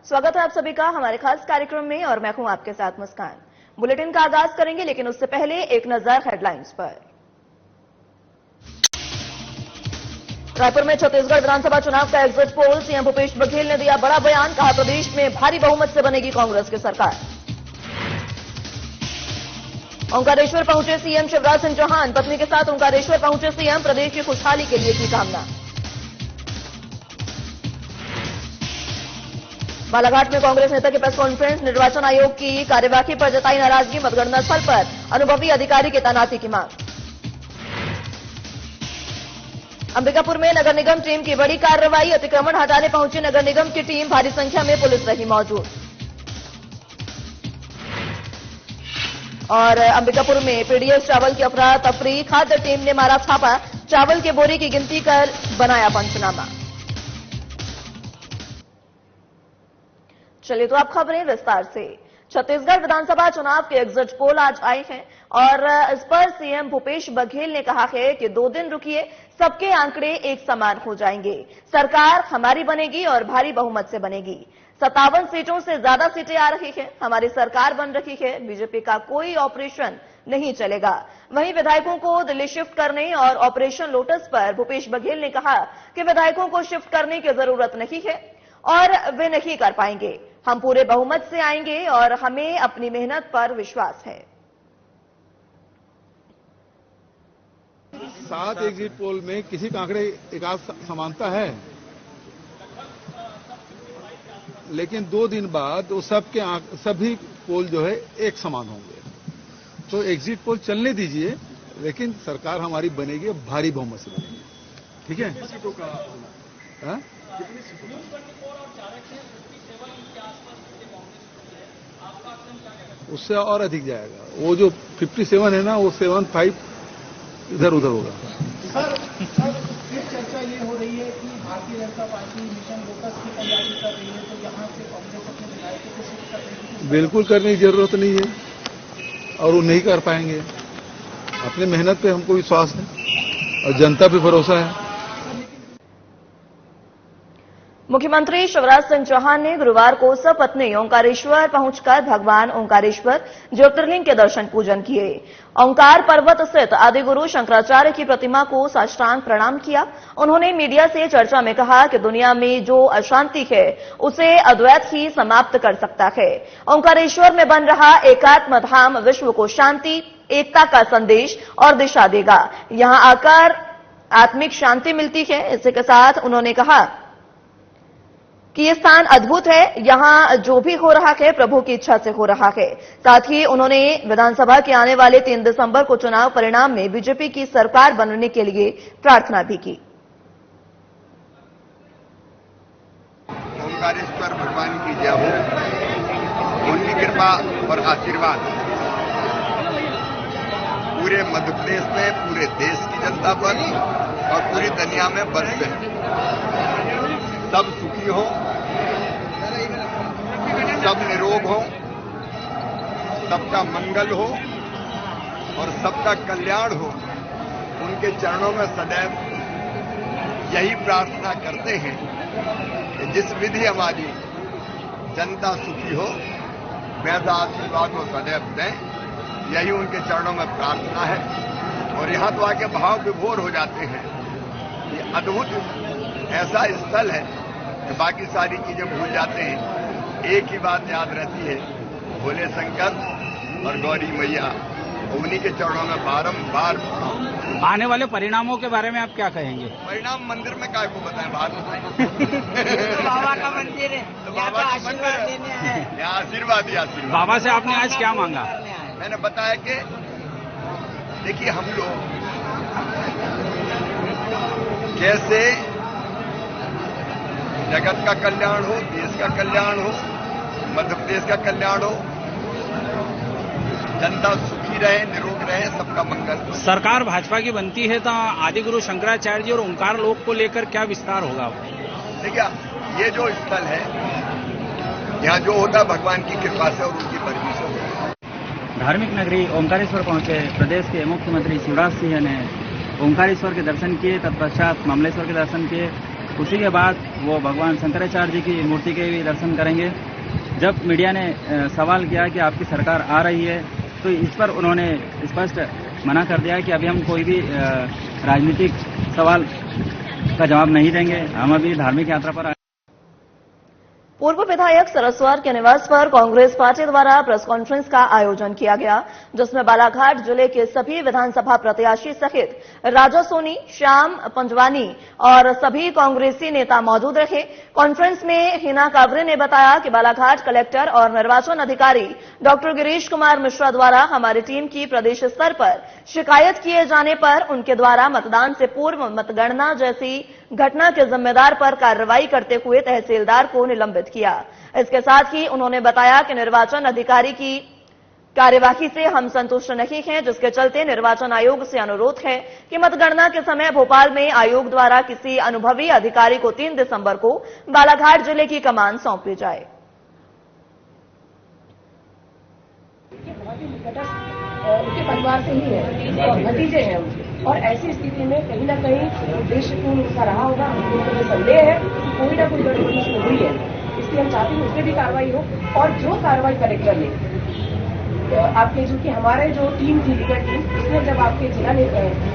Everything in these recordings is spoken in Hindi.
स्वागत है आप सभी का हमारे खास कार्यक्रम में और मैं हूं आपके साथ मुस्कान। बुलेटिन का आगाज करेंगे लेकिन उससे पहले एक नजर हेडलाइंस पर। रायपुर में छत्तीसगढ़ विधानसभा चुनाव का exit poll, CM Bhupesh Baghel ने दिया बड़ा बयान, कहा प्रदेश में भारी बहुमत से बनेगी कांग्रेस की सरकार। ओंकारेश्वर पहुंचे सीएम शिवराज सिंह चौहान, पत्नी के साथ ओंकारेश्वर पहुंचे सीएम, प्रदेश की खुशहाली के लिए की कामना। बालाघाट में कांग्रेस नेता की प्रेस कॉन्फ्रेंस, निर्वाचन आयोग की कार्यवाही पर जताई नाराजगी, मतगणना स्थल पर अनुभवी अधिकारी की तैनाती की मांग। अंबिकापुर में नगर निगम टीम की बड़ी कार्रवाई, अतिक्रमण हटाने पहुंची नगर निगम की टीम, भारी संख्या में पुलिस रही मौजूद। और अंबिकापुर में पीडीएस चावल की अफरा तफरी, खाद्य टीम ने मारा छापा, चावल के बोरी की गिनती कर बनाया पंचनामा। चलिए तो अब खबरें विस्तार से। छत्तीसगढ़ विधानसभा चुनाव के एग्जिट पोल आज आए हैं और इस पर सीएम भूपेश बघेल ने कहा है कि 2 दिन रुकिए, सबके आंकड़े एक समान हो जाएंगे, सरकार हमारी बनेगी और भारी बहुमत से बनेगी। 57 सीटों से ज्यादा सीटें आ रही हैं, हमारी सरकार बन रही है, बीजेपी का कोई ऑपरेशन नहीं चलेगा। वहीं विधायकों को दिल्ली शिफ्ट करने और ऑपरेशन लोटस पर भूपेश बघेल ने कहा कि विधायकों को शिफ्ट करने की जरूरत नहीं है और वे नहीं कर पाएंगे, हम पूरे बहुमत से आएंगे और हमें अपनी मेहनत पर विश्वास है। 7 एग्जिट पोल में किसी का आंकड़े एक आध समानता है, लेकिन 2 दिन बाद वो सभी पोल जो है एक समान होंगे। तो एग्जिट पोल चलने दीजिए, लेकिन सरकार हमारी बनेगी, भारी बहुमत से बनेगी। ठीक है? हाँ? उससे और अधिक जाएगा। वो जो 57 है ना, वो 75 इधर उधर होगा। सर, फिर चर्चा ये हो रही है कि Bharatiya Janata party mission lotus की तैयारी कर रही है, तो यहाँ से कांग्रेस अपने विधायकों को शिफ्ट कर रही है। बिल्कुल करने की जरूरत नहीं है और वो नहीं कर पाएंगे। अपने मेहनत पे हमको विश्वास है और जनता पे भरोसा है। मुख्यमंत्री शिवराज सिंह चौहान ने गुरुवार को सपत्नी ओंकारेश्वर पहुंचकर भगवान ओंकारेश्वर ज्योतिर्लिंग के दर्शन पूजन किए। ओंकार पर्वत स्थित आदिगुरु शंकराचार्य की प्रतिमा को साष्टांग प्रणाम किया। उन्होंने मीडिया से चर्चा में कहा कि दुनिया में जो अशांति है उसे अद्वैत ही समाप्त कर सकता है। ओंकारेश्वर में बन रहा एकात्म धाम विश्व को शांति, एकता का संदेश और दिशा देगा। यहां आकर आत्मिक शांति मिलती है। इसी के साथ उन्होंने कहा कि ये स्थान अद्भुत है, यहां जो भी हो रहा है प्रभु की इच्छा से हो रहा है। साथ ही उन्होंने विधानसभा के आने वाले 3 दिसंबर को चुनाव परिणाम में बीजेपी की सरकार बनने के लिए प्रार्थना भी की। ओंकारेश्वर भगवान की जय हो, उनकी कृपा और आशीर्वाद पूरे मध्य प्रदेश में, पूरे देश की जनता पर और पूरी दुनिया में बरसे। सब सुखी हो, सब निरोग हो, सबका मंगल हो और सबका कल्याण हो। उनके चरणों में सदैव यही प्रार्थना करते हैं कि जिस विधि हमारी जनता सुखी हो, वैसा आशीर्वाद वो सदैव दें। यही उनके चरणों में प्रार्थना है। और यहाँ तो आके भाव विभोर हो जाते हैं। ये अद्भुत ऐसा स्थल है कि बाकी सारी चीजें भूल जाते हैं। एक ही बात याद रहती है, भोले शंकर और गौरी मैया, उन्हीं के चरणों में बारंबार। आने वाले परिणामों के बारे में आप क्या कहेंगे? परिणाम मंदिर में काय को बताएं, बाहर बताएं। तो बाबा का मंदिर है, तो बाबा का मंदिर है, यहाँ आशीर्वाद ही आशीर्वाद। बाबा से आपने आज क्या मांगा? मैंने बताया कि देखिए, हम लोग कैसे जगत का कल्याण हो, देश का कल्याण हो, मध्य प्रदेश का कल्याण हो, जनता सुखी रहे, निरोग रहे, सबका मंगल। सरकार भाजपा की बनती है तो आदिगुरु शंकराचार्य जी और ओंकार लोक को लेकर क्या विस्तार होगा? देखिए, ये जो स्थल है, यहाँ जो होता है भगवान की कृपा से और उनकी मर्जी से होता है। धार्मिक नगरी ओंकारेश्वर पहुंचे प्रदेश के मुख्यमंत्री शिवराज सिंह ने ओंकारेश्वर के दर्शन किए, तत्पश्चात ममलेश्वर के दर्शन किए उसी के बाद वो भगवान शंकराचार्य जी की मूर्ति के भी दर्शन करेंगे। जब मीडिया ने सवाल किया कि आपकी सरकार आ रही है, तो इस पर उन्होंने स्पष्ट मना कर दिया कि अभी हम कोई भी राजनीतिक सवाल का जवाब नहीं देंगे, हम अभी धार्मिक यात्रा पर आए। पूर्व विधायक सरस्वर के निवास पर कांग्रेस पार्टी द्वारा प्रेस कॉन्फ्रेंस का आयोजन किया गया, जिसमें बालाघाट जिले के सभी विधानसभा प्रत्याशी सहित राजा सोनी, श्याम पंजवानी और सभी कांग्रेसी नेता मौजूद रहे। कॉन्फ्रेंस में हिना कावरे ने बताया कि बालाघाट कलेक्टर और निर्वाचन अधिकारी डॉक्टर गिरीश कुमार मिश्रा द्वारा हमारी टीम की प्रदेश स्तर पर शिकायत किए जाने पर उनके द्वारा मतदान से पूर्व मतगणना जैसी घटना के जिम्मेदार पर कार्रवाई करते हुए तहसीलदार को निलंबित किया। इसके साथ ही उन्होंने बताया कि निर्वाचन अधिकारी की कार्यवाही से हम संतुष्ट नहीं हैं, जिसके चलते निर्वाचन आयोग से अनुरोध है कि मतगणना के समय भोपाल में आयोग द्वारा किसी अनुभवी अधिकारी को 3 दिसंबर को बालाघाट जिले की कमान सौंपी जाए। उनके परिवार से ही है और भतीजे हैं उनके, और ऐसी स्थिति में कहीं ना कहीं उद्देश्यपूर्ण उनका रहा होगा। मुझे संदेह है कि कोई ना कोई गड़बड़ी इसमें हुई है, इसलिए हम चाहते हैं उसमें भी कार्रवाई हो। और जो कार्रवाई कलेक्टर ने आपके जो कि हमारे जो टीम थी लीगल टीम, उसने जब आपके जिला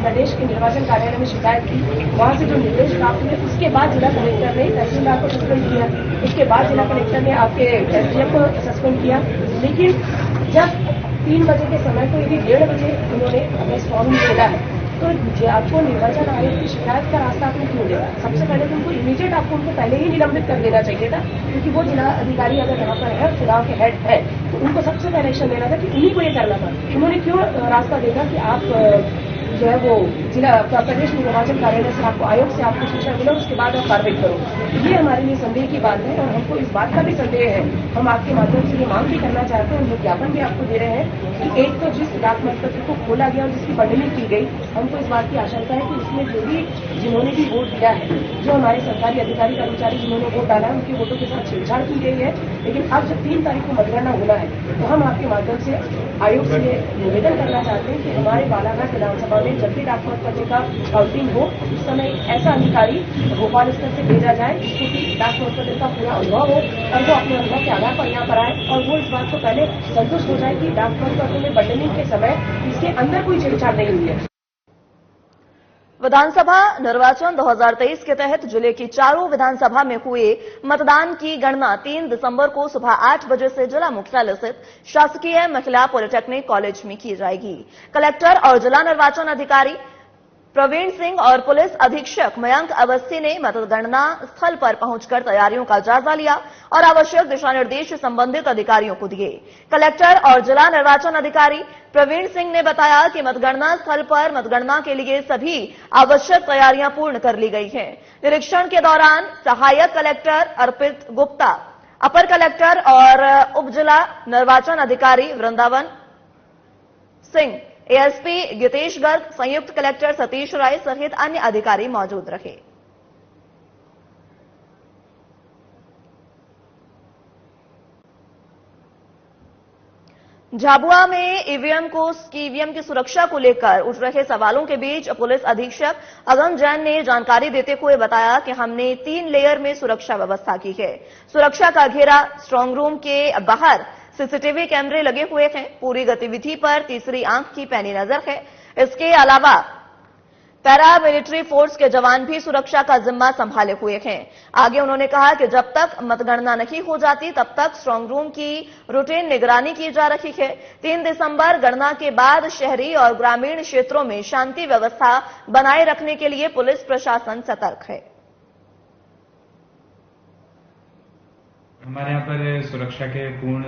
प्रदेश के निर्वाचन कार्यालय में शिकायत की, वहां से जो निर्देश प्राप्त हुए उसके बाद जिला कलेक्टर ने तहसीलदार को सस्पेंड किया, उसके बाद जिला कलेक्टर ने आपके एसडीएम को सस्पेंड किया। लेकिन जब 3 बजे के समय को यदि 1:30 बजे उन्होंने हमें फॉर्म मिला है, तो आपको निर्वाचन आयोग की शिकायत का रास्ता आपने क्यों दिया? सबसे पहले तो उनको इमीडिएट आपको उनको पहले ही निलंबित कर देना चाहिए था, क्योंकि वो जिला अधिकारी अगर यहाँ पर है, चुनाव के हेड है, तो उनको सबसे पहले एक्शन लेना था कि उन्हीं को ये करना था। उन्होंने क्यों रास्ता देखा कि आप जो है वो जिला प्रदेश निर्वाचन कार्यालय से आपको आयोग से आपको सूचना मिला, उसके बाद आप कार्रवाई करो। ये हमारे लिए संदेह की बात है और हमको इस बात का भी संदेह है। हम आपके माध्यम से ये मांग भी करना चाहते हैं, हम विज्ञापन भी आपको दे रहे हैं कि एक तो जिस डाक मतपत्र को खोला गया और जिसकी बंडलिंग की गई, हमको इस बात की आशंका है कि उसमें जो भी जिन्होंने भी वोट दिया है, जो हमारे सरकारी अधिकारी कर्मचारी जिन्होंने वोट डाला है, उनके वोटों के साथ छेड़छाड़ की गई है। लेकिन अब जब 3 तारीख को मतगणना होना है, तो हम आपके माध्यम से आयोग से निवेदन करना चाहते हैं कि हमारे बालाघाट विधानसभा में जब भी डाक मतपत्र का काउंटिंग हो, उस समय ऐसा अधिकारी भोपाल स्तर से भेजा जाए जिसको कि डाक मतपत्र का पूरा अनुभव हो और वो अपने अनुभव के आधार पर यहाँ पर आए और वो इस बात को पहले संतुष्ट हो जाए कि डाक मतपत्र में बंडलिंग के समय इसके अंदर कोई छेड़छाड़ नहीं हुई है। विधानसभा निर्वाचन 2023 के तहत जिले की चारों विधानसभा में हुए मतदान की गणना 3 दिसंबर को सुबह 8 बजे से जिला मुख्यालय स्थित शासकीय महिला पॉलिटेक्निक कॉलेज में की जाएगी। कलेक्टर और जिला निर्वाचन अधिकारी प्रवीण सिंह और पुलिस अधीक्षक मयंक अवस्थी ने मतगणना स्थल पर पहुंचकर तैयारियों का जायजा लिया और आवश्यक दिशा निर्देश संबंधित अधिकारियों को दिए। कलेक्टर और जिला निर्वाचन अधिकारी प्रवीण सिंह ने बताया कि मतगणना स्थल पर मतगणना के लिए सभी आवश्यक तैयारियां पूर्ण कर ली गई हैं। निरीक्षण के दौरान सहायक कलेक्टर अर्पित गुप्ता, अपर कलेक्टर और उप जिला निर्वाचन अधिकारी वृंदावन सिंह, एएसपी गीतेश गर्ग, संयुक्त कलेक्टर सतीश राय सहित अन्य अधिकारी मौजूद रहे। झाबुआ में ईवीएम की सुरक्षा को लेकर उठ रहे सवालों के बीच पुलिस अधीक्षक अगम जैन ने जानकारी देते हुए बताया कि हमने 3 लेयर में सुरक्षा व्यवस्था की है। सुरक्षा का घेरा, स्ट्रांग रूम के बाहर सीसीटीवी कैमरे लगे हुए हैं। पूरी गतिविधि पर तीसरी आंख की पैनी नजर है। इसके अलावा पैरा मिलिट्री फोर्स के जवान भी सुरक्षा का जिम्मा संभाले हुए हैं। आगे उन्होंने कहा कि जब तक मतगणना नहीं हो जाती तब तक स्ट्रांग रूम की रूटीन निगरानी की जा रही है। 3 दिसंबर गणना के बाद शहरी और ग्रामीण क्षेत्रों में शांति व्यवस्था बनाए रखने के लिए पुलिस प्रशासन सतर्क है। हमारे यहाँ पर सुरक्षा के पूर्ण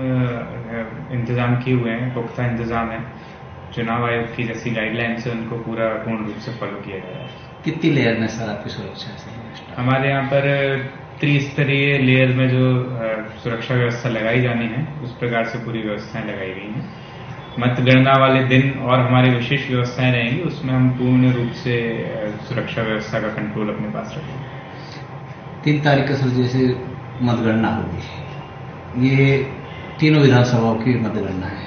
इंतजाम किए हुए हैं, पुख्ता इंतजाम है। चुनाव आयोग की जैसी गाइडलाइंस है उनको पूरा पूर्ण रूप से फॉलो किया जा रहा है। कितनी लेयर में सर आपकी सुरक्षा है? हमारे यहाँ पर त्रिस्तरीय लेयर में जो सुरक्षा व्यवस्था लगाई जानी है उस प्रकार से पूरी व्यवस्थाएं लगाई गई हैं। मतगणना वाले दिन और हमारी विशेष व्यवस्थाएं रहेंगी, उसमें हम पूर्ण रूप से सुरक्षा व्यवस्था का कंट्रोल अपने पास रखेंगे। 3 तारीख को सर जैसे मतगणना होगी, ये तीनों विधानसभाओं की मतगणना है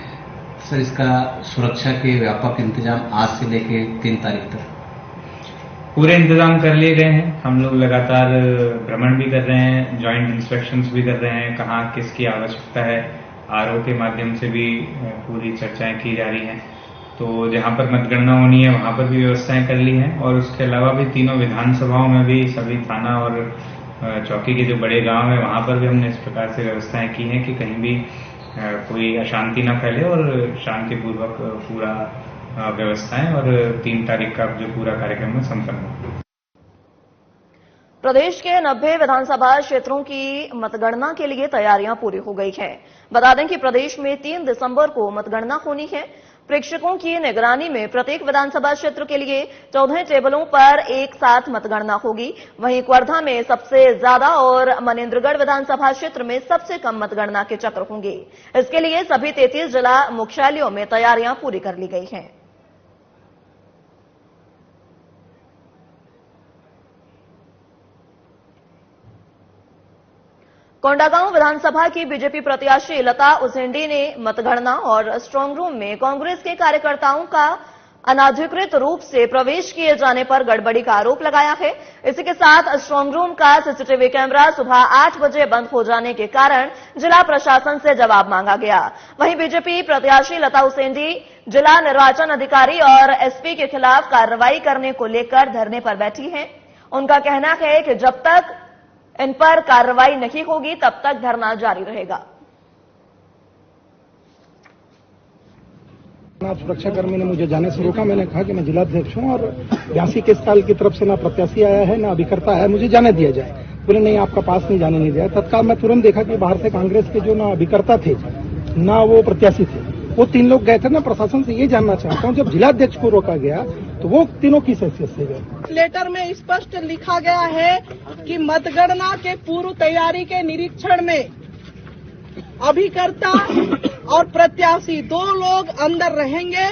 सर, इसका सुरक्षा के व्यापक इंतजाम आज से लेके 3 तारीख तक पूरे इंतजाम कर लिए गए हैं। हम लोग लगातार भ्रमण भी कर रहे हैं, जॉइंट इंस्पेक्शंस भी कर रहे हैं, कहाँ किसकी आवश्यकता है, आरओ के माध्यम से भी पूरी चर्चाएं की जा रही हैं। तो जहां पर मतगणना होनी है वहां पर भी व्यवस्थाएं कर ली हैं और उसके अलावा भी तीनों विधानसभाओं में भी सभी थाना और चौकी के जो बड़े गांव है वहां पर भी हमने इस प्रकार से व्यवस्थाएं की हैं कि कहीं भी कोई अशांति न फैले और शांतिपूर्वक पूरा व्यवस्थाएं और 3 तारीख का जो पूरा कार्यक्रम है संपन्न हो। प्रदेश के 90 विधानसभा क्षेत्रों की मतगणना के लिए तैयारियां पूरी हो गई हैं। बता दें कि प्रदेश में 3 दिसंबर को मतगणना होनी है। प्रेक्षकों की निगरानी में प्रत्येक विधानसभा क्षेत्र के लिए 14 टेबलों पर एक साथ मतगणना होगी। वहीं क्वर्धा में सबसे ज्यादा और मनेन्द्रगढ़ विधानसभा क्षेत्र में सबसे कम मतगणना के चक्र होंगे। इसके लिए सभी 33 जिला मुख्यालयों में तैयारियां पूरी कर ली गई हैं। कोंडागांव विधानसभा की बीजेपी प्रत्याशी लता उसेंडी ने मतगणना और स्ट्रांग रूम में कांग्रेस के कार्यकर्ताओं का अनाधिकृत रूप से प्रवेश किए जाने पर गड़बड़ी का आरोप लगाया है। इसी के साथ स्ट्रांग रूम का सीसीटीवी कैमरा सुबह 8 बजे बंद हो जाने के कारण जिला प्रशासन से जवाब मांगा गया। वहीं बीजेपी प्रत्याशी लता उसेंडी जिला निर्वाचन अधिकारी और एसपी के खिलाफ कार्रवाई करने को लेकर धरने पर बैठी हैं। उनका कहना है कि जब तक इन पर कार्रवाई नहीं होगी तब तक धरना जारी रहेगा। सुरक्षाकर्मी ने मुझे जाने से रोका। मैंने कहा कि मैं जिलाध्यक्ष हूं और 82 के साल की तरफ से ना प्रत्याशी आया है ना अभिकर्ता है, मुझे जाने दिया जाए। बोले नहीं, आपका पास नहीं जाने नहीं दिया। तत्काल मैं तुरंत देखा कि बाहर से कांग्रेस के जो ना अभिकर्ता थे ना वो प्रत्याशी थे, वो 3 लोग गए थे। ना प्रशासन से ये जानना चाहता हूं, जब जिलाध्यक्ष को रोका गया तो वो तीनों किस हैसियत से गए? लेटर में स्पष्ट लिखा गया है कि मतगणना के पूर्व तैयारी के निरीक्षण में अभिकर्ता और प्रत्याशी 2 लोग अंदर रहेंगे,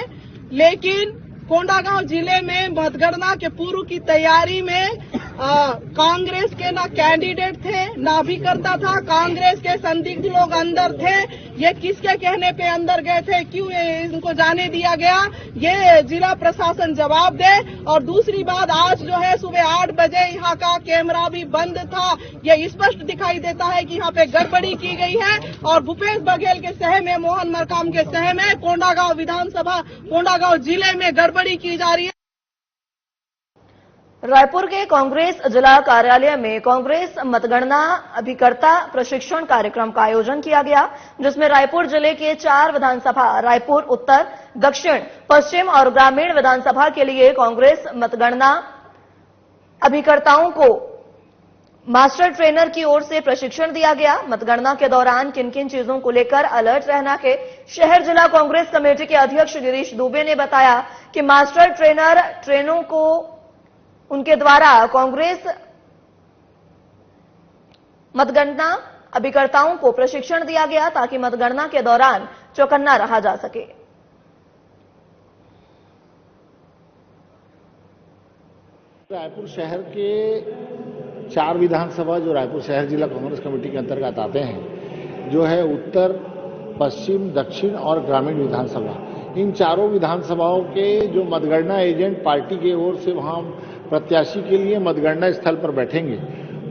लेकिन कोंडागांव जिले में मतगणना के पूर्व की तैयारी में कांग्रेस के ना कैंडिडेट थे ना अभिकर्ता था। कांग्रेस के संदिग्ध लोग अंदर थे। ये किसके कहने पे अंदर गए थे, क्यों इनको जाने दिया गया, ये जिला प्रशासन जवाब दे। और दूसरी बात, आज जो है सुबह 8 बजे यहाँ का कैमरा भी बंद था। ये स्पष्ट दिखाई देता है कि यहाँ पे गड़बड़ी की गई है और भूपेश बघेल के सह में, मोहन मरकाम के सह में कोंडागांव विधानसभा, कोंडागांव जिले में गड़बड़ी की जा रही है। रायपुर के कांग्रेस जिला कार्यालय में कांग्रेस मतगणना अभिकर्ता प्रशिक्षण कार्यक्रम का आयोजन किया गया, जिसमें रायपुर जिले के 4 विधानसभा, रायपुर उत्तर, दक्षिण, पश्चिम और ग्रामीण विधानसभा के लिए कांग्रेस मतगणना अभिकर्ताओं को मास्टर ट्रेनर की ओर से प्रशिक्षण दिया गया। मतगणना के दौरान किन किन चीजों को लेकर अलर्ट रहना है, शहर जिला कांग्रेस कमेटी के अध्यक्ष गिरीश दुबे ने बताया कि मास्टर ट्रेनर ट्रेनों को उनके द्वारा कांग्रेस मतगणना अभिकर्ताओं को प्रशिक्षण दिया गया ताकि मतगणना के दौरान चौकन्ना रहा जा सके। रायपुर शहर के 4 विधानसभा जो रायपुर शहर जिला कांग्रेस कमेटी के अंतर्गत आते हैं, जो है उत्तर, पश्चिम, दक्षिण और ग्रामीण विधानसभा, इन चारों विधानसभाओं के जो मतगणना एजेंट पार्टी की ओर से वहां प्रत्याशी के लिए मतगणना स्थल पर बैठेंगे,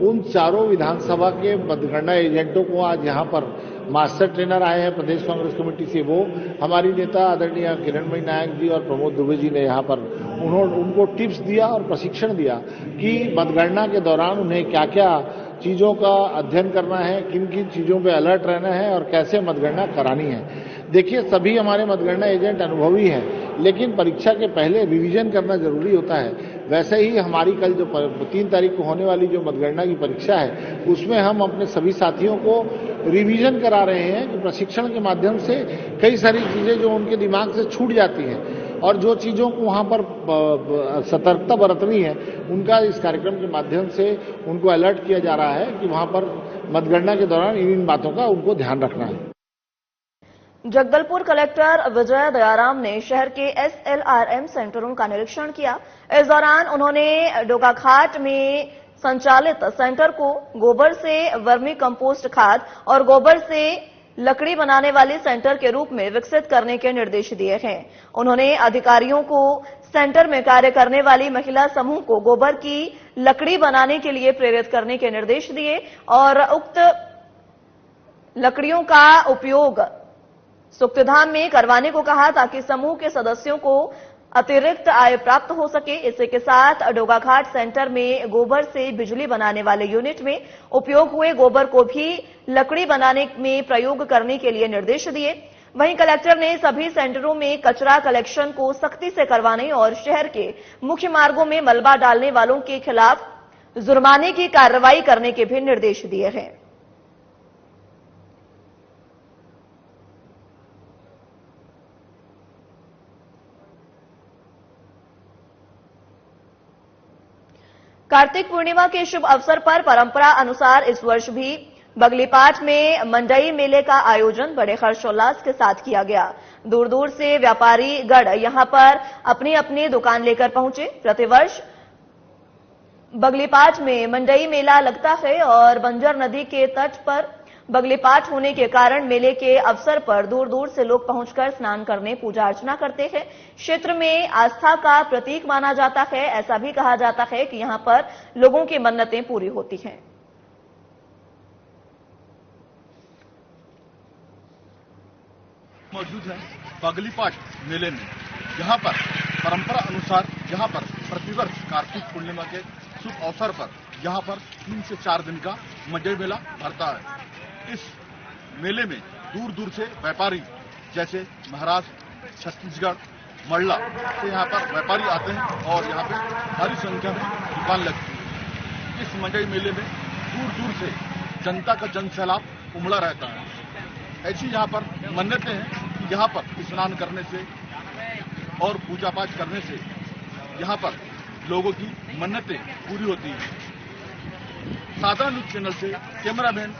उन चारों विधानसभा के मतगणना एजेंटों को आज यहां पर मास्टर ट्रेनर आए हैं प्रदेश कांग्रेस कमेटी से। वो हमारी नेता आदरणीय किरणमयी नायक जी और प्रमोद दुबे जी ने यहां पर उनको टिप्स दिया और प्रशिक्षण दिया कि मतगणना के दौरान उन्हें क्या क्या चीजों का अध्ययन करना है, किन किन चीजों पे अलर्ट रहना है और कैसे मतगणना करानी है। देखिए, सभी हमारे मतगणना एजेंट अनुभवी हैं, लेकिन परीक्षा के पहले रिवीजन करना जरूरी होता है। वैसे ही हमारी कल जो 3 तारीख को होने वाली जो मतगणना की परीक्षा है, उसमें हम अपने सभी साथियों को रिवीजन करा रहे हैं कि प्रशिक्षण के माध्यम से कई सारी चीजें जो उनके दिमाग से छूट जाती हैं और जो चीजों को वहां पर सतर्कता बरतनी है, उनका इस कार्यक्रम के माध्यम से उनको अलर्ट किया जा रहा है कि वहां पर मतगणना के दौरान इन बातों का उनको ध्यान रखना है। जगदलपुर कलेक्टर विजय दयाराम ने शहर के SLRM सेंटरों का निरीक्षण किया। इस दौरान उन्होंने डोकाघाट में संचालित सेंटर को गोबर से वर्मी कंपोस्ट खाद और गोबर से लकड़ी बनाने वाले सेंटर के रूप में विकसित करने के निर्देश दिए हैं। उन्होंने अधिकारियों को सेंटर में कार्य करने वाली महिला समूह को गोबर की लकड़ी बनाने के लिए प्रेरित करने के निर्देश दिए और उक्त लकड़ियों का उपयोग सुक्तिधाम में करवाने को कहा ताकि समूह के सदस्यों को अतिरिक्त आय प्राप्त हो सके। इसी के साथ डोगाघाट सेंटर में गोबर से बिजली बनाने वाले यूनिट में उपयोग हुए गोबर को भी लकड़ी बनाने में प्रयोग करने के लिए निर्देश दिए। वहीं कलेक्टर ने सभी सेंटरों में कचरा कलेक्शन को सख्ती से करवाने और शहर के मुख्य मार्गों में मलबा डालने वालों के खिलाफ जुर्माने की कार्रवाई करने के भी निर्देश दिए हैं। कार्तिक पूर्णिमा के शुभ अवसर पर परंपरा अनुसार इस वर्ष भी बगलीपाठ में मंडई मेले का आयोजन बड़े हर्षोल्लास के साथ किया गया। दूर दूर से व्यापारी गण यहां पर अपनी अपनी दुकान लेकर पहुंचे। प्रतिवर्ष बगलीपाठ में मंडई मेला लगता है और बंजर नदी के तट पर बगलीपाठ होने के कारण मेले के अवसर पर दूर दूर से लोग पहुंचकर स्नान करने पूजा अर्चना करते हैं। क्षेत्र में आस्था का प्रतीक माना जाता है। ऐसा भी कहा जाता है कि यहां पर लोगों की मन्नतें पूरी होती हैं। मौजूद है बगलीपाठ मेले में, जहां पर परंपरा अनुसार यहां पर प्रतिवर्ष कार्तिक पूर्णिमा के शुभ अवसर पर यहां पर 3 से 4 दिन का मंडई मेला भरता है। इस मेले में दूर दूर से व्यापारी जैसे महाराष्ट्र, छत्तीसगढ़, मंडला से यहाँ पर व्यापारी आते हैं और यहाँ पे भारी संख्या में दुकान लगती है। इस मंडई मेले में दूर दूर से जनता का जनसैलाब उमड़ा रहता है। ऐसी यहाँ पर मन्नतें हैं कि यहाँ पर स्नान करने से और पूजा पाठ करने से यहाँ पर लोगों की मन्नतें पूरी होती हैं। साधारण न्यूज चैनल से कैमरामैन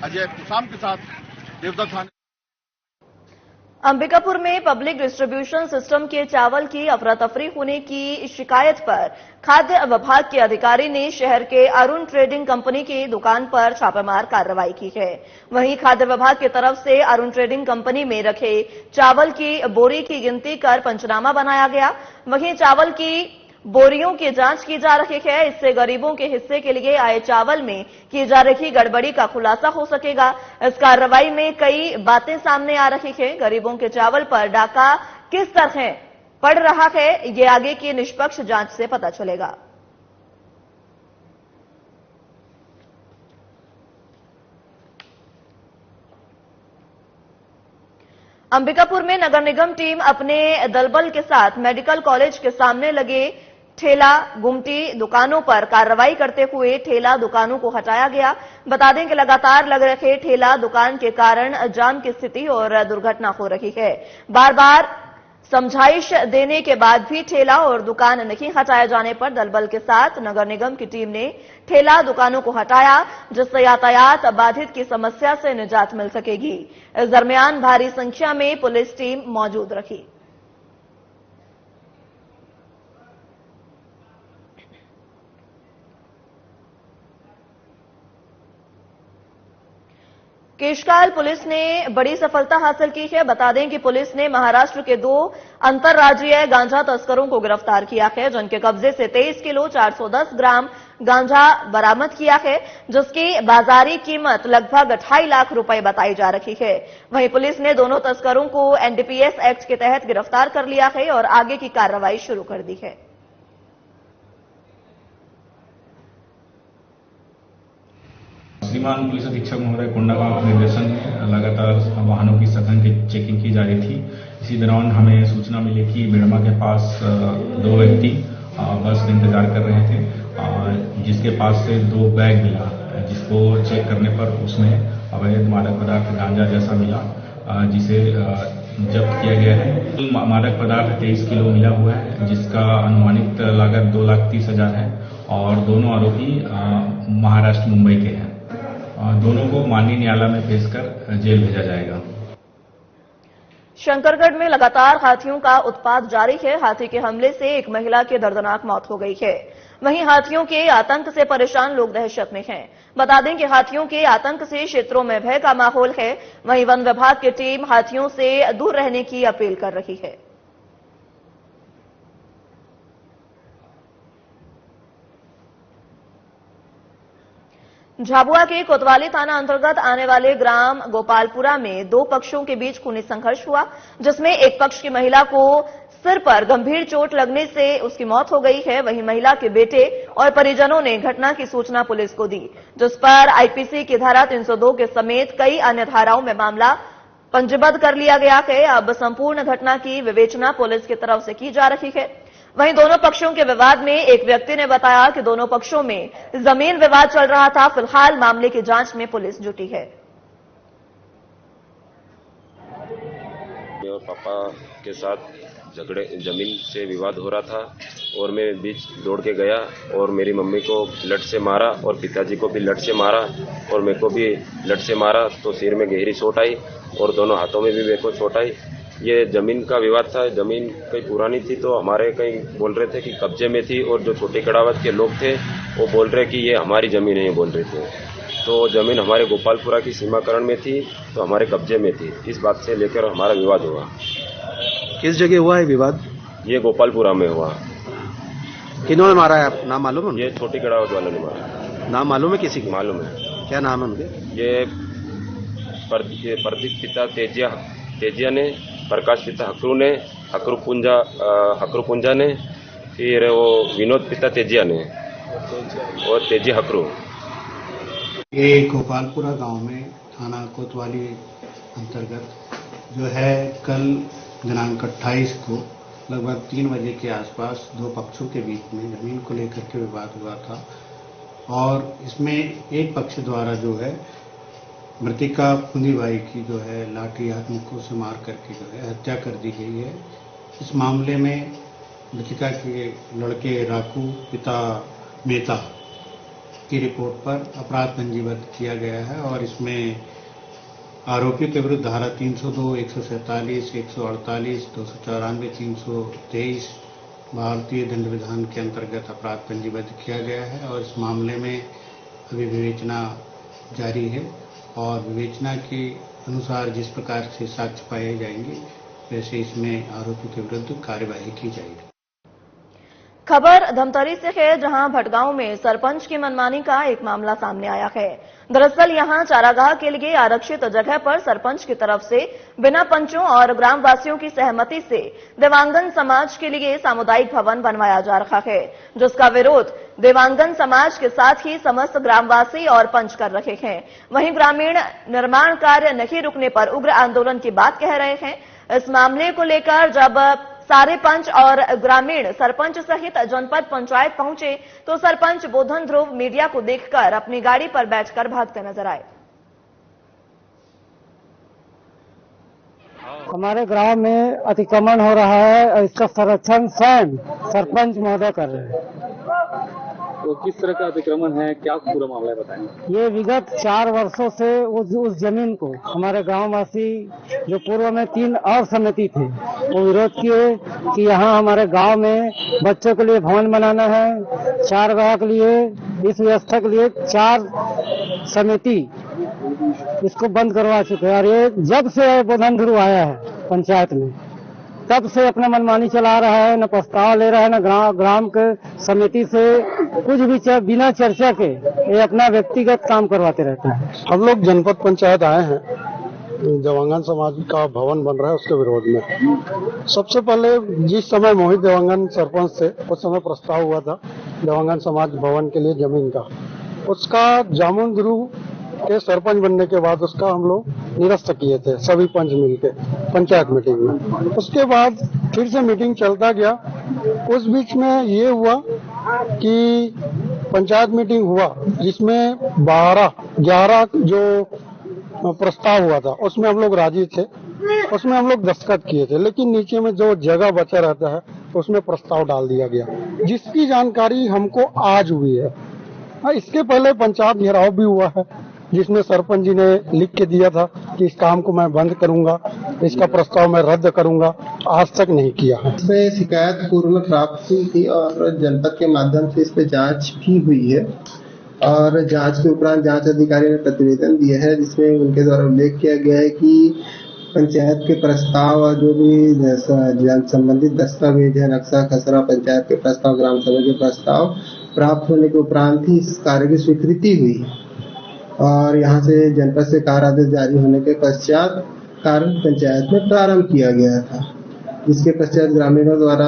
अजय कुसाम के साथ देवदा थाने। अंबिकापुर में पब्लिक डिस्ट्रीब्यूशन सिस्टम के चावल की अफरा तफरी होने की शिकायत पर खाद्य विभाग के अधिकारी ने शहर के अरुण ट्रेडिंग कंपनी की दुकान पर छापेमार कार्रवाई की है। वहीं खाद्य विभाग की तरफ से अरुण ट्रेडिंग कंपनी में रखे चावल की बोरी की गिनती कर पंचनामा बनाया गया। वहीं चावल की बोरियों की जांच की जा रही है। इससे गरीबों के हिस्से के लिए आए चावल में की जा रही गड़बड़ी का खुलासा हो सकेगा। इस कार्रवाई में कई बातें सामने आ रही हैं। गरीबों के चावल पर डाका किस तरह पड़ रहा है, ये आगे की निष्पक्ष जांच से पता चलेगा। अंबिकापुर में नगर निगम टीम अपने दलबल के साथ मेडिकल कॉलेज के सामने लगे ठेला गुमटी दुकानों पर कार्रवाई करते हुए ठेला दुकानों को हटाया गया। बता दें कि लगातार लग रहे ठेला दुकान के कारण जाम की स्थिति और दुर्घटना हो रही है। बार बार समझाइश देने के बाद भी ठेला और दुकान नहीं हटाए जाने पर दलबल के साथ नगर निगम की टीम ने ठेला दुकानों को हटाया, जिससे यातायात बाधित की समस्या से निजात मिल सकेगी। इस दरमियान भारी संख्या में पुलिस टीम मौजूद रही। केशकाल पुलिस ने बड़ी सफलता हासिल की है। बता दें कि पुलिस ने महाराष्ट्र के 2 अंतर्राज्यीय गांजा तस्करों को गिरफ्तार किया है, जिनके कब्जे से 23 किलो 410 ग्राम गांजा बरामद किया है, जिसकी बाजारी कीमत लगभग 2.5 लाख रुपए बताई जा रही है। वहीं पुलिस ने दोनों तस्करों को एनडीपीएस एक्ट के तहत गिरफ्तार कर लिया है और आगे की कार्रवाई शुरू कर दी है। श्रीमान पुलिस अधीक्षक महोदय कोंडागांव के निर्देशन में लगातार वाहनों की सघन चेकिंग की जा रही थी। इसी दौरान हमें सूचना मिली कि बेड़मा के पास 2 व्यक्ति बस का इंतजार कर रहे थे, जिसके पास से 2 बैग मिला, जिसको चेक करने पर उसमें अवैध मादक पदार्थ गांजा जैसा मिला, जिसे जब्त किया गया है। मादक पदार्थ 23 किलो मिला हुआ है, जिसका अनुमानित लागत 2,30,000 है और दोनों आरोपी महाराष्ट्र मुंबई के हैं। दोनों को माननीय न्यायालय में पेश कर जेल भेजा जाएगा। शंकरगढ़ में लगातार हाथियों का उत्पात जारी है। हाथी के हमले से एक महिला की दर्दनाक मौत हो गई है। वहीं हाथियों के आतंक से परेशान लोग दहशत में हैं। बता दें कि हाथियों के आतंक से क्षेत्रों में भय का माहौल है। वहीं वन विभाग की टीम हाथियों से दूर रहने की अपील कर रही है। झाबुआ के कोतवाली थाना अंतर्गत आने वाले ग्राम गोपालपुरा में दो पक्षों के बीच खूनी संघर्ष हुआ, जिसमें एक पक्ष की महिला को सिर पर गंभीर चोट लगने से उसकी मौत हो गई है। वहीं महिला के बेटे और परिजनों ने घटना की सूचना पुलिस को दी, जिस पर आईपीसी की धारा 302 के समेत कई अन्य धाराओं में मामला पंजीबद्ध कर लिया गया है। अब संपूर्ण घटना की विवेचना पुलिस की तरफ से की जा रही है। वहीं दोनों पक्षों के विवाद में एक व्यक्ति ने बताया कि दोनों पक्षों में जमीन विवाद चल रहा था। फिलहाल मामले की जांच में पुलिस जुटी है। और पापा के साथ झगड़े जमीन से विवाद हो रहा था और मैं बीच दौड़ के गया और मेरी मम्मी को लठ से मारा और पिताजी को भी लठ से मारा और मेरे को भी लठ से मारा, तो सिर में गहरी चोट आई और दोनों हाथों में भी मेरे को चोट आई। ये जमीन का विवाद था। जमीन कहीं पुरानी थी तो हमारे कहीं बोल रहे थे कि कब्जे में थी और जो छोटी कड़ावत के लोग थे वो बोल रहे कि ये हमारी जमीन है, बोल रहे थे। तो जमीन हमारे गोपालपुरा की सीमाकरण में थी तो हमारे कब्जे में थी। इस बात से लेकर हमारा विवाद हुआ। किस जगह हुआ है विवाद? ये गोपालपुरा में हुआ। किन्होंने मारा है, आप नाम मालूम है? ये छोटी कड़ावत वालों ने मारा। नाम मालूम है किसी की? मालूम है। क्या नाम है उनके? ये प्रदीप पिता तेजिया ने, प्रकाश पिता हकरू पुंजा ने, फिर वो विनोद पिता तेजिया ने और तेजी हकरू। ये गोपालपुरा गांव में थाना कोतवाली अंतर्गत जो है कल दिनांक 28 को लगभग 3 बजे के आसपास दो पक्षों के बीच में जमीन को लेकर के विवाद हुआ था और इसमें एक पक्ष द्वारा जो है मृतिका पुंजीबाई की जो है लाठी हाथ मुक्कों से मार करके जो है हत्या कर दी गई है। इस मामले में मृतिका के लड़के राकू पिता मेहता की रिपोर्ट पर अपराध पंजीबद्ध किया गया है और इसमें आरोपी के विरुद्ध धारा 302, 147, 148, 294, 323 भारतीय दंड विधान के अंतर्गत अपराध पंजीबद्ध किया गया है और इस मामले में अभी विवेचना जारी है और विवेचना के अनुसार जिस प्रकार से साक्ष्य पाए जाएंगे वैसे इसमें आरोपी के विरुद्ध कार्यवाही की जाएगी। खबर धमतरी से है, जहां भटगांव में सरपंच की मनमानी का एक मामला सामने आया है। दरअसल यहां चारागाह के लिए आरक्षित जगह पर सरपंच की तरफ से बिना पंचों और ग्रामवासियों की सहमति से देवांगन समाज के लिए सामुदायिक भवन बनवाया जा रहा है, जिसका विरोध देवांगन समाज के साथ ही समस्त ग्रामवासी और पंच कर रहे हैं। वहीं ग्रामीण निर्माण कार्य नहीं रुकने पर उग्र आंदोलन की बात कह रहे हैं। इस मामले को लेकर जब सारे पंच और ग्रामीण सरपंच सहित जनपद पंचायत पहुंचे तो सरपंच बोधन ध्रुव मीडिया को देखकर अपनी गाड़ी पर बैठकर भागते नजर आए। हमारे गांव में अतिक्रमण हो रहा है और इसका संरक्षण स्वयं सरपंच महोदय कर रहे हैं। तो किस तरह का अतिक्रमण है, क्या पूरा मामला है बताएंगे? ये विगत 4 वर्षों से उस जमीन को हमारे गांववासी जो पूर्व में 3 और समिति थे वो विरोध किए कि यहाँ हमारे गांव में बच्चों के लिए भवन बनाना है, 4 गांव के लिए इस व्यवस्था के लिए 4 समिति इसको बंद करवा चुके हैं और ये जब से बोधन ध्रुव आया है पंचायत में तब से अपना मनमानी चला रहा है, न प्रस्ताव ले रहा है, न ग्राम के समिति से कुछ भी बिना चर्चा के ये अपना व्यक्तिगत काम करवाते रहते हैं। हम लोग जनपद पंचायत आए हैं, देवांगन समाज का भवन बन रहा है उसके विरोध में। सबसे पहले जिस समय मोहित देवांगन सरपंच थे उस समय प्रस्ताव हुआ था देवांगन समाज भवन के लिए जमीन का, उसका जामुन ध्रुव के सरपंच बनने के बाद उसका हम लोग निरस्त किए थे सभी पंच मिलके पंचायत मीटिंग में। उसके बाद फिर से मीटिंग चलता गया। उस बीच में ये हुआ कि पंचायत मीटिंग हुआ जिसमें 11 जो प्रस्ताव हुआ था उसमें हम लोग राजी थे, उसमें हम लोग दस्तखत किए थे, लेकिन नीचे में जो जगह बचा रहता है उसमें प्रस्ताव डाल दिया गया जिसकी जानकारी हमको आज हुई है। इसके पहले पंचायत घेराव भी हुआ है जिसमें सरपंच जी ने लिख के दिया था कि इस काम को मैं बंद करूंगा, इसका प्रस्ताव मैं रद्द करूंगा, आज तक नहीं किया है। इस पे शिकायत पूर्व में प्राप्त हुई थी और जनपद के माध्यम से इस पे जांच भी हुई है और जांच के उपरांत जांच अधिकारी ने प्रतिवेदन दिया है जिसमें उनके द्वारा उल्लेख किया गया है कि पंचायत के प्रस्ताव और जो भी संबंधित दस्तावेज है, नक्शा खसरा पंचायत के प्रस्ताव, ग्राम सभा के प्रस्ताव प्राप्त होने के उपरांत ही इस कार्य की स्वीकृति हुई और यहाँ से जनपद से कार्य आदेश जारी होने के पश्चात कार्य पंचायत में प्रारंभ किया गया था, जिसके पश्चात ग्रामीणों द्वारा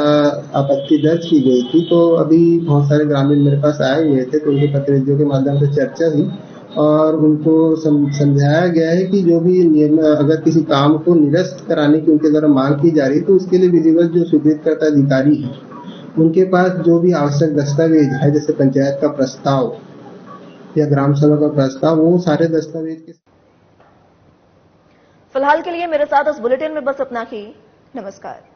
आपत्ति दर्ज की गई थी। तो अभी बहुत सारे ग्रामीण मेरे पास आए हुए थे, तो उनके प्रतिनिधियों के माध्यम से चर्चा हुई और उनको समझाया गया है कि जो भी नियम, अगर किसी काम को निरस्त कराने की उनके द्वारा मांग की जा रही है तो उसके लिए विधिवत जो स्वीकृतकर्ता अधिकारी है उनके पास जो भी आवश्यक दस्तावेज है, जैसे पंचायत का प्रस्ताव या ग्राम सभा का प्रस्ताव, वो सारे दस्तावेज के। फिलहाल के लिए मेरे साथ इस बुलेटिन में बस इतना ही। नमस्कार।